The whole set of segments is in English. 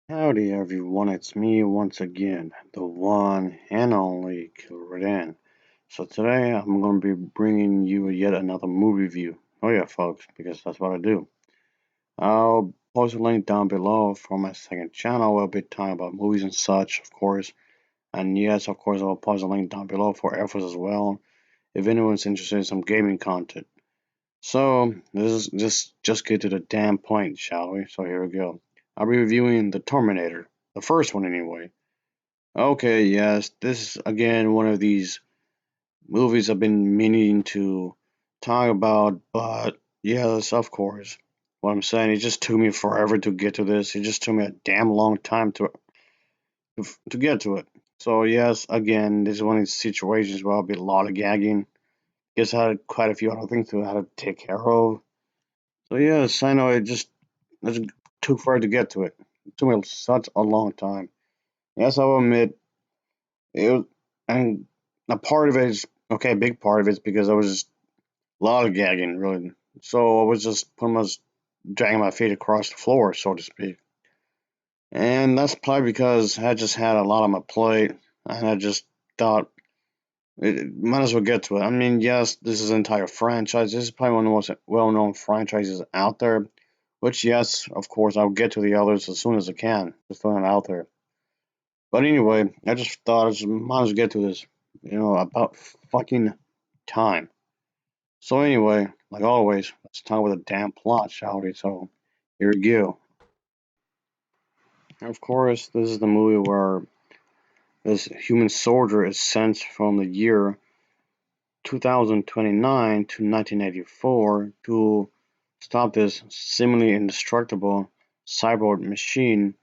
Howdy everyone, it's me once again, the one and only Killerrodan. So today I'm going to be bringing you yet another movie review. Oh yeah folks, because that's what I do. I'll post a link down below for my second channel where I'll be talking about movies and such, of course. And yes, of course I'll post a link down below for efforts as well, if anyone's interested in some gaming content. So this is just get to the damn point, shall we? So here we go. I'll be reviewing the Terminator, the first one anyway. Okay, yes, this is again one of these movies I've been meaning to talk about, but yes, of course. What I'm saying, it just took me forever to get to this. It just took me a damn long time to get to it. So yes, again, this is one of these situations where I'll be lollygagging. Guess I had quite a few other things to have to take care of. So yes, I know it just took forever to get to it. It took me such a long time. Yes, I will admit it was, and a part of it is okay. A big part of it is because I was just lollygagging, really. So I was just pretty much dragging my feet across the floor, so to speak. And that's probably because I just had a lot on my plate, and I just thought might as well get to it. I mean, yes, this is an entire franchise. This is probably one of the most well-known franchises out there. Which, yes, of course, I'll get to the others as soon as I can. Just throwing it out there. But anyway, I just thought I just might as well get to this. About fucking time. So anyway, like always, let's talk about the damn plot, shall we? So here we go. Of course, this is the movie where this human soldier is sent from the year 2029 to 1984 to stop this seemingly indestructible cyborg machine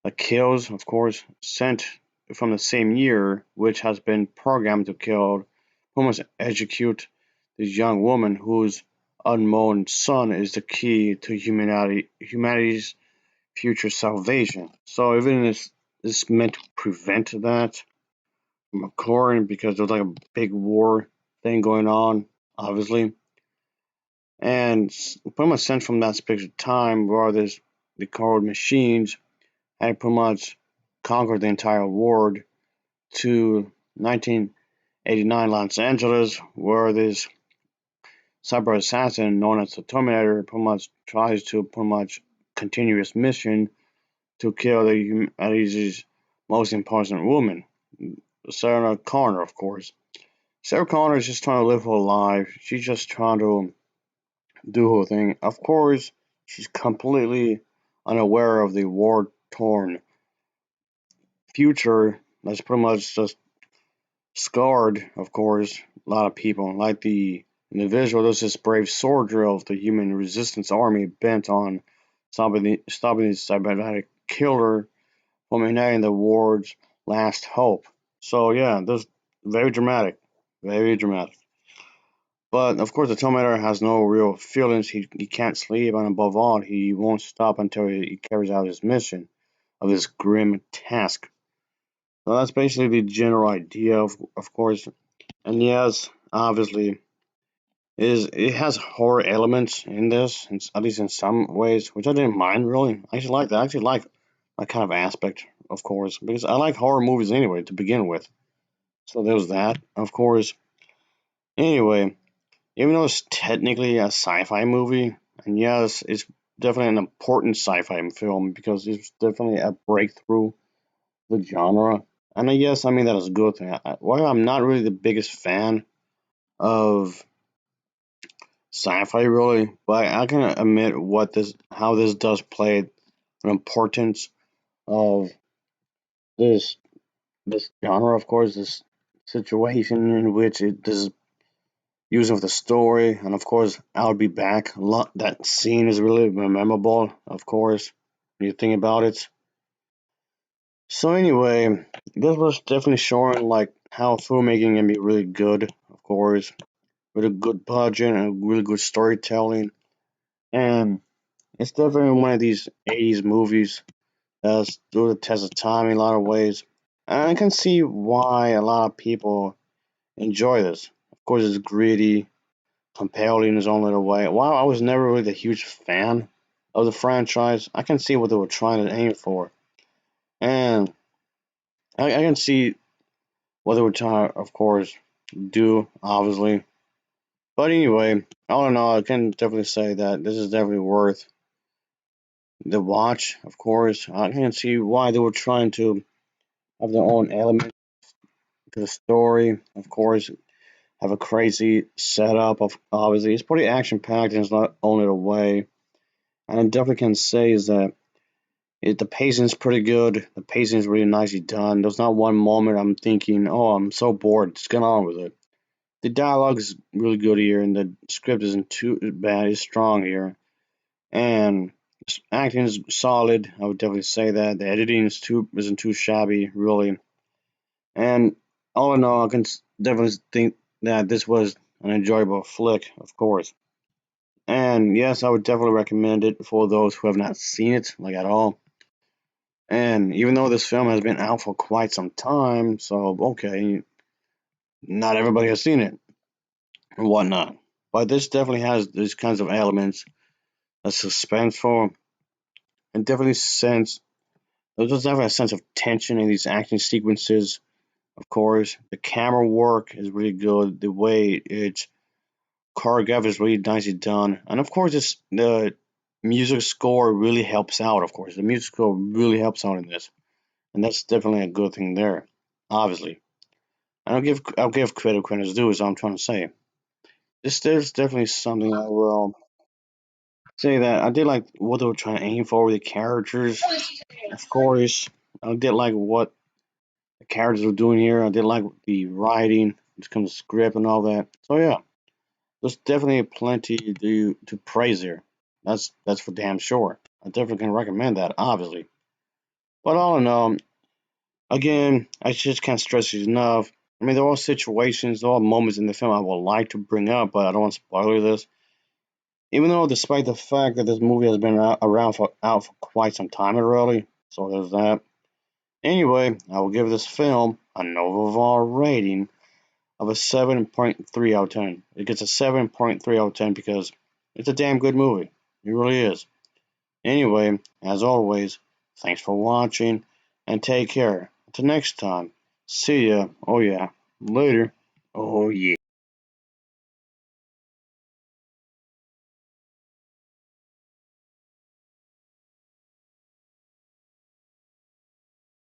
that kills, of course, sent from the same year, which has been programmed to kill, almost execute this young woman whose unborn son is the key to humanity's future salvation. So even if it's meant to prevent that from occurring because there's like a big war thing going on, obviously. And pretty much sent from that specific time where there's the code machines had pretty much conquered the entire world to 1989 Los Angeles, where this cyber assassin known as the Terminator pretty much tries to pretty much continue his mission to kill the humanity's most important woman, Sarah Connor, of course. Sarah Connor is just trying to live her life. She's just trying to do her thing. Of course, she's completely unaware of the war torn future that's pretty much just scarred, of course, a lot of people. Like the individual, there's this brave soldier of the human resistance army bent on stopping the cybernetic killer from igniting the war's last hope. So yeah, there's very dramatic, very dramatic. But of course, the Terminator has no real feelings. He can't sleep, and above all, he won't stop until he carries out his mission of this grim task. So that's basically the general idea, of course. And yes, obviously, it has horror elements in this, at least in some ways, which I didn't mind really. I actually like that. I actually like that kind of aspect, of course, because I like horror movies anyway to begin with. So there's that, of course. Anyway, even though it's technically a sci-fi movie, and yes, it's definitely an important sci-fi film because it's definitely a breakthrough the genre. And yes, I mean that is a good thing. While I'm not really the biggest fan of sci-fi really, but I can admit how this does play an importance of this this genre, of course, this situation in which it this use of the story, and of course, I'll be back. A lot that scene is really memorable, of course, when you think about it. So anyway, this was definitely showing like how filmmaking can be really good, of course, with a good budget and really good storytelling. And it's definitely one of these 80s movies that's stood the test of time in a lot of ways. And I can see why a lot of people enjoy this. Of course, it's gritty, compelling in his own little way. While I was never really a huge fan of the franchise, I can see what they were trying to aim for. And I can see what they were trying to, of course, do, obviously. But anyway, all in all, I can definitely say that this is definitely worth the watch, of course. I can see why they were trying to have their own element to the story, of course, have a crazy setup of obviously it's pretty action packed and it's not only the way. And I definitely can say is that the pacing is pretty good. The pacing is really nicely done. There's not one moment I'm thinking, oh, I'm so bored. Just get on with it. The dialogue is really good here, and the script isn't too bad. It's strong here, and acting is solid. I would definitely say that the editing isn't too shabby, really. And all in all, I can definitely think that this was an enjoyable flick, of course. And yes, I would definitely recommend it for those who have not seen it, like at all. And even though this film has been out for quite some time, so okay, not everybody has seen it and whatnot. But this definitely has these kinds of elements, a suspenseful, and definitely sense. There's definitely a sense of tension in these action sequences. Of course, the camera work is really good. The way it's choreographed is really nicely done, and of course, the music score really helps out. Of course, the music score really helps out in this, and that's definitely a good thing there. Obviously, and I'll give credit due, is what I'm trying to say. This is definitely something I will say that I did like what they were trying to aim for with the characters. Of course, I did like what the characters were doing here. I did like the writing, which comes script and all that. So yeah, there's definitely plenty to praise here. That's for damn sure. I definitely can recommend that, obviously. But all in all, again, I just can't stress it enough. I mean, there are situations, there are moments in the film I would like to bring up, but I don't want to spoil this. Even though, despite the fact that this movie has been out for quite some time already, so there's that. Anyway, I will give this film a Novavar rating of a 7.3 out of 10. It gets a 7.3 out of 10 because it's a damn good movie. It really is. Anyway, as always, thanks for watching and take care. Until next time, see ya. Oh yeah, later. Oh yeah.